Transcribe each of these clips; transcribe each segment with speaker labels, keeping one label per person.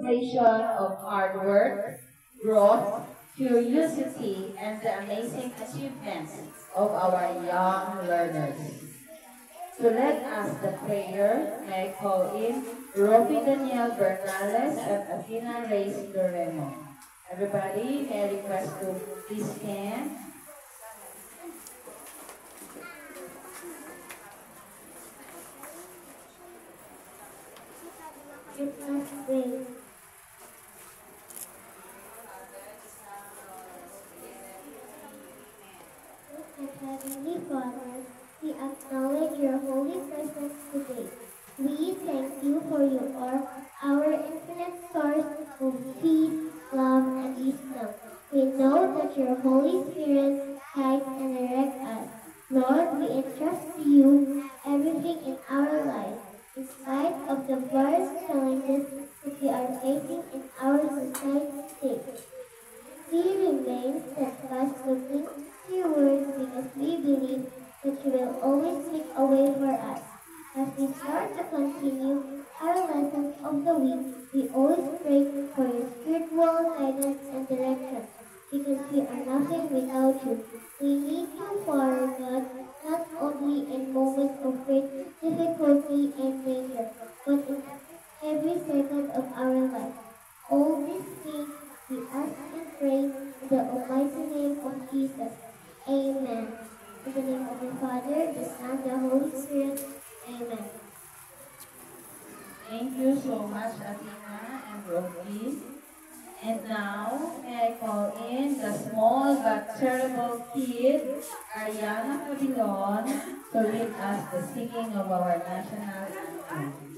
Speaker 1: demonstration of hard work, growth, curiosity, and the amazing achievements of our young learners. To lead us the prayer, may I call in Rofi Daniel Bernales and Athena Reyes Loremo. Everybody, may I request to please stand.
Speaker 2: Let us pray. Heavenly Father, we acknowledge your holy presence today. We thank you for you are our infinite source of peace, love, and wisdom. We know that your Holy Spirit guides and directs us. Lord, we entrust to you everything in our lives. In spite of the various challenges that we are facing in our society today, we remain steadfast looking to your words because we believe that you will always make a way for us. As we start to continue our lessons of the week, we always pray for your spiritual guidance and direction because we are nothing without you. We need you, Father God, not only in moments of great difficulty and danger, but in every second of our life. All these things we ask and pray in the almighty name of Jesus. Amen. In the name of the Father, the Son, and the Holy Spirit. Amen.
Speaker 1: Thank you so much, Athena and Rofi. And now, may I call in the small but terrible kid, Ariana Pavillon, to lead us the singing of our national anthem.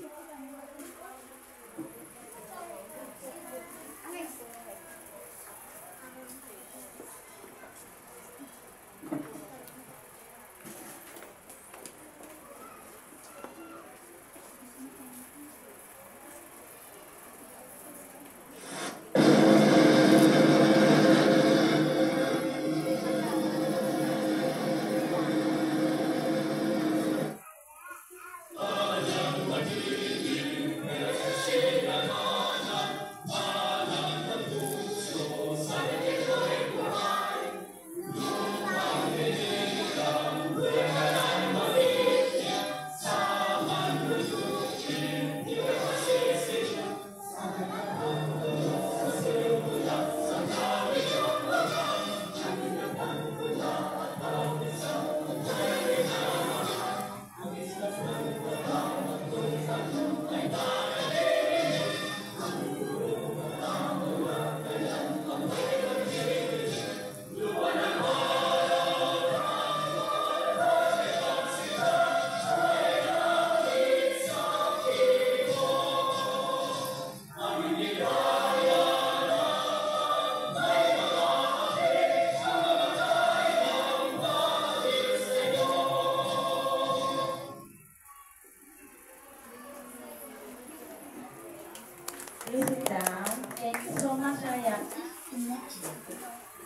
Speaker 1: Please sit down. Thank you so much, Ariana.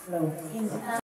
Speaker 1: Hello.